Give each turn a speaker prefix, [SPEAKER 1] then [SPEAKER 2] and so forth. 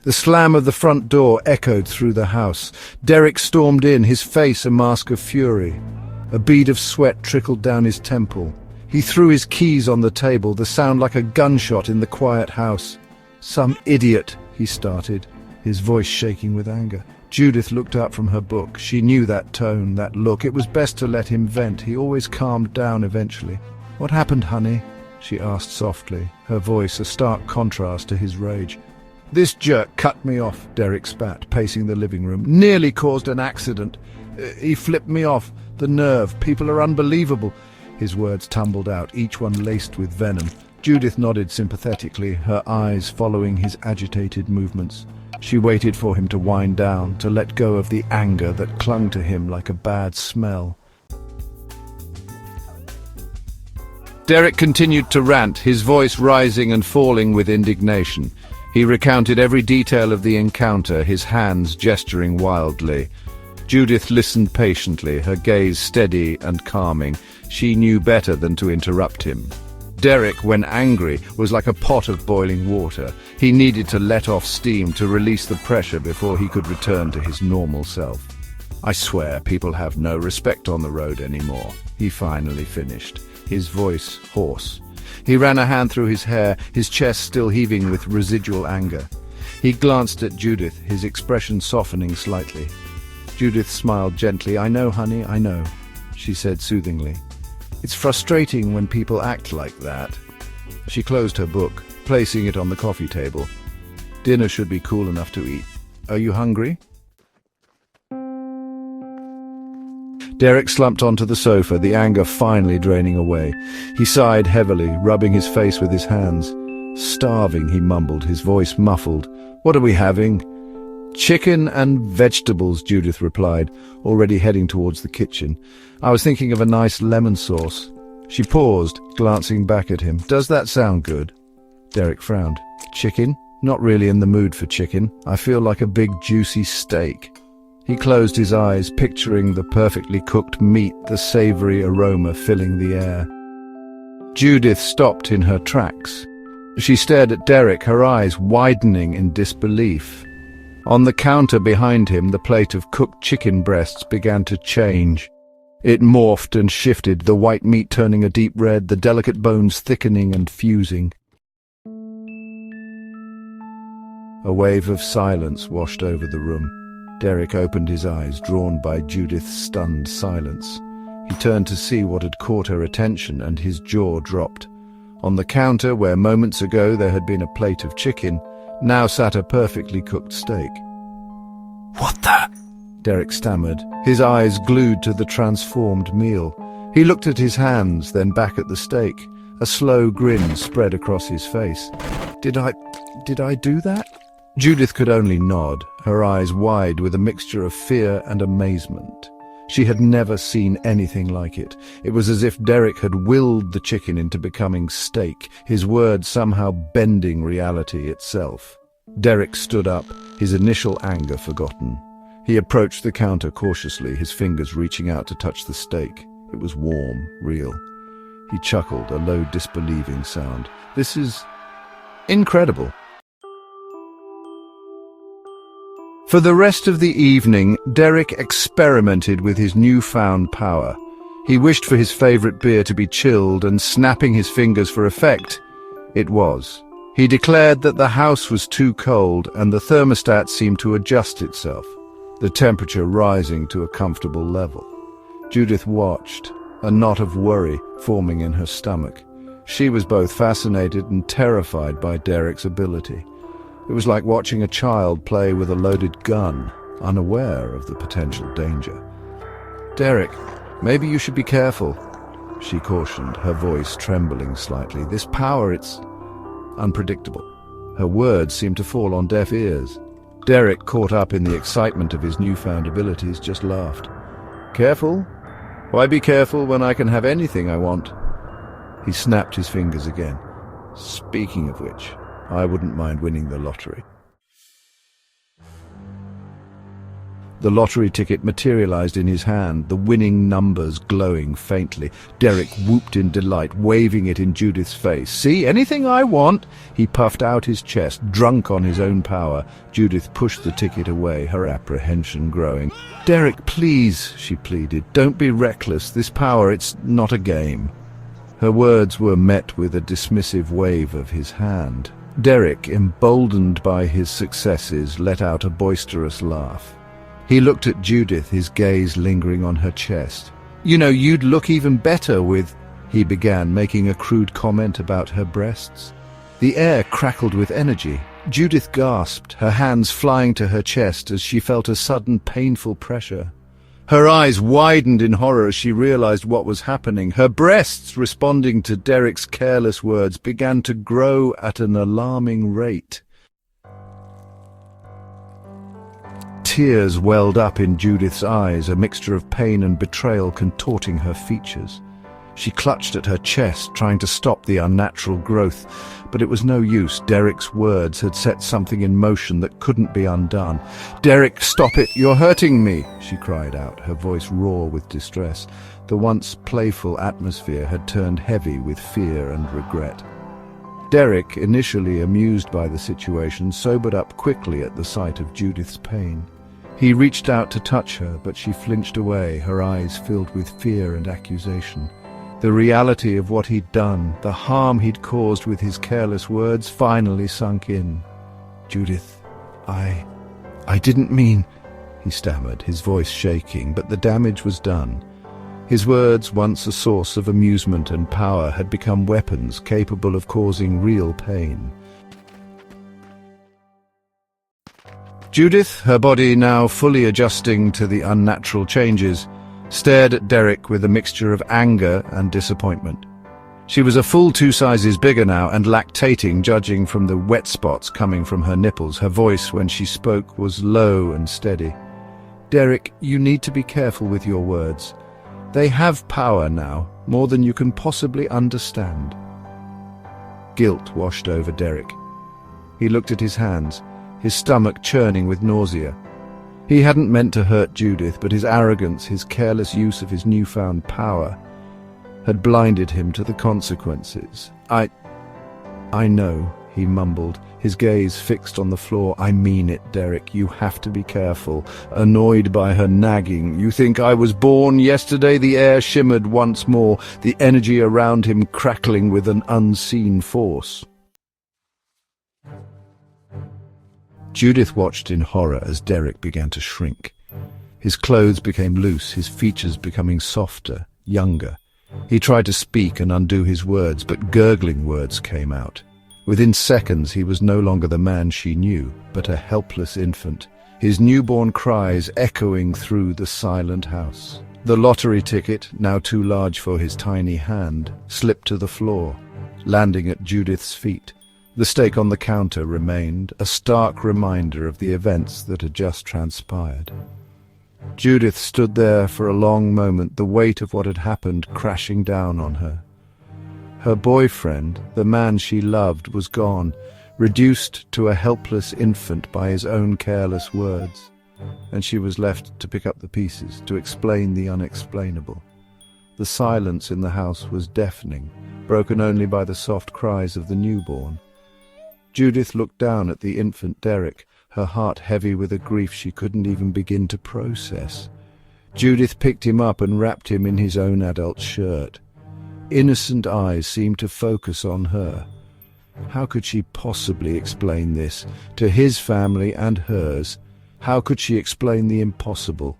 [SPEAKER 1] The slam of the front door echoed through the house. Derick stormed in, his face a mask of fury. A bead of sweat trickled down his temple. He threw his keys on the table, the sound like a gunshot in the quiet house. "Some idiot," he started, his voice shaking with anger. Judith looked up from her book. She knew that tone, that look. It was best to let him vent. He always calmed down eventually. "What happened, honey?" she asked softly, her voice a stark contrast to his rage. "This jerk cut me off," Derick spat, pacing the living room. "Nearly caused an accident. He flipped me off. The nerve. People are unbelievable." His words tumbled out, each one laced with venom. Judith nodded sympathetically, her eyes following his agitated movements. She waited for him to wind down, to let go of the anger that clung to him like a bad smell. Derick continued to rant, his voice rising and falling with indignation. He recounted every detail of the encounter, his hands gesturing wildly. Judith listened patiently, her gaze steady and calming. She knew better than to interrupt him. Derick, when angry, was like a pot of boiling water. He needed to let off steam to release the pressure before he could return to his normal self. "I swear people have no respect on the road anymore," he finally finished, his voice hoarse. He ran a hand through his hair, his chest still heaving with residual anger. He glanced at Judith, his expression softening slightly. Judith smiled gently. "I know, honey, I know," she said soothingly. "It's frustrating when people act like that." She closed her book, placing it on the coffee table. "Dinner should be cool enough to eat. Are you hungry?" Derick slumped onto the sofa, the anger finally draining away. He sighed heavily, rubbing his face with his hands. "Starving," he mumbled, his voice muffled. "What are we having?" "Chicken and vegetables," Judith replied, already heading towards the kitchen. "I was thinking of a nice lemon sauce." She paused, glancing back at him. "Does that sound good?" Derick frowned. "Chicken? Not really in the mood for chicken. I feel like a big juicy steak." He closed his eyes, picturing the perfectly cooked meat, the savory aroma filling the air. Judith stopped in her tracks. She stared at Derick, her eyes widening in disbelief. On the counter behind him, the plate of cooked chicken breasts began to change. It morphed and shifted, the white meat turning a deep red, the delicate bones thickening and fusing. A wave of silence washed over the room. Derick opened his eyes, drawn by Judith's stunned silence. He turned to see what had caught her attention, and his jaw dropped. On the counter, where moments ago there had been a plate of chicken, now sat a perfectly cooked steak. "What the?" Derick stammered, his eyes glued to the transformed meal. He looked at his hands, then back at the steak. A slow grin spread across his face. Did I do that?" Judith could only nod, her eyes wide with a mixture of fear and amazement. She had never seen anything like it. It was as if Derick had willed the chicken into becoming steak, his words somehow bending reality itself. Derick stood up, his initial anger forgotten. He approached the counter cautiously, his fingers reaching out to touch the steak. It was warm, real. He chuckled, a low disbelieving sound. "This is incredible." For the rest of the evening, Derick experimented with his newfound power. He wished for his favorite beer to be chilled, and snapping his fingers for effect, it was. He declared that the house was too cold, and the thermostat seemed to adjust itself, the temperature rising to a comfortable level. Judith watched, a knot of worry forming in her stomach. She was both fascinated and terrified by Derick's ability. It was like watching a child play with a loaded gun, unaware of the potential danger. "Derick, maybe you should be careful," she cautioned, her voice trembling slightly. "This power, it's unpredictable." Her words seemed to fall on deaf ears. Derick, caught up in the excitement of his newfound abilities, just laughed. "Careful? Why be careful when I can have anything I want?" He snapped his fingers again. "Speaking of which, I wouldn't mind winning the lottery." The lottery ticket materialized in his hand, the winning numbers glowing faintly. Derick whooped in delight, waving it in Judith's face. "See, anything I want!" He puffed out his chest, drunk on his own power. Judith pushed the ticket away, her apprehension growing. "Derick, please," she pleaded, "don't be reckless. This power, it's not a game." Her words were met with a dismissive wave of his hand. Derick, emboldened by his successes, let out a boisterous laugh. He looked at Judith, his gaze lingering on her chest. "You know, you'd look even better with—" he began, making a crude comment about her breasts. The air crackled with energy. Judith gasped, her hands flying to her chest as she felt a sudden painful pressure. Her eyes widened in horror as she realized what was happening. Her breasts, responding to Derick's careless words, began to grow at an alarming rate. Tears welled up in Judith's eyes, a mixture of pain and betrayal contorting her features. She clutched at her chest, trying to stop the unnatural growth, but it was no use. Derick's words had set something in motion that couldn't be undone. "Derick, stop it! You're hurting me!" she cried out, her voice raw with distress. The once playful atmosphere had turned heavy with fear and regret. Derick, initially amused by the situation, sobered up quickly at the sight of Judith's pain. He reached out to touch her, but she flinched away, her eyes filled with fear and accusation. The reality of what he'd done, the harm he'd caused with his careless words, finally sunk in. "Judith, I didn't mean—" he stammered, his voice shaking, but the damage was done. His words, once a source of amusement and power, had become weapons capable of causing real pain. Judith, her body now fully adjusting to the unnatural changes, stared at Derick with a mixture of anger and disappointment. She was a full 2 sizes bigger now and lactating, judging from the wet spots coming from her nipples. Her voice, when she spoke, was low and steady. "Derick, you need to be careful with your words. They have power now, more than you can possibly understand." Guilt washed over Derick. He looked at his hands, his stomach churning with nausea. He hadn't meant to hurt Judith, but his arrogance, his careless use of his newfound power, had blinded him to the consequences. I know," he mumbled, his gaze fixed on the floor. "I mean it, Derick. You have to be careful." Annoyed by her nagging. "You think I was born yesterday?" The air shimmered once more, the energy around him crackling with an unseen force. Judith watched in horror as Derick began to shrink. His clothes became loose, his features becoming softer, younger. He tried to speak and undo his words, but gurgling words came out. Within seconds he was no longer the man she knew, but a helpless infant, his newborn cries echoing through the silent house. The lottery ticket, now too large for his tiny hand, slipped to the floor, landing at Judith's feet. The stake on the counter remained, a stark reminder of the events that had just transpired. Judith stood there for a long moment, the weight of what had happened crashing down on her. Her boyfriend, the man she loved, was gone, reduced to a helpless infant by his own careless words, and she was left to pick up the pieces, to explain the unexplainable. The silence in the house was deafening, broken only by the soft cries of the newborn. Judith looked down at the infant Derick, her heart heavy with a grief she couldn't even begin to process. Judith picked him up and wrapped him in his own adult shirt. Innocent eyes seemed to focus on her. How could she possibly explain this to his family and hers? How could she explain the impossible?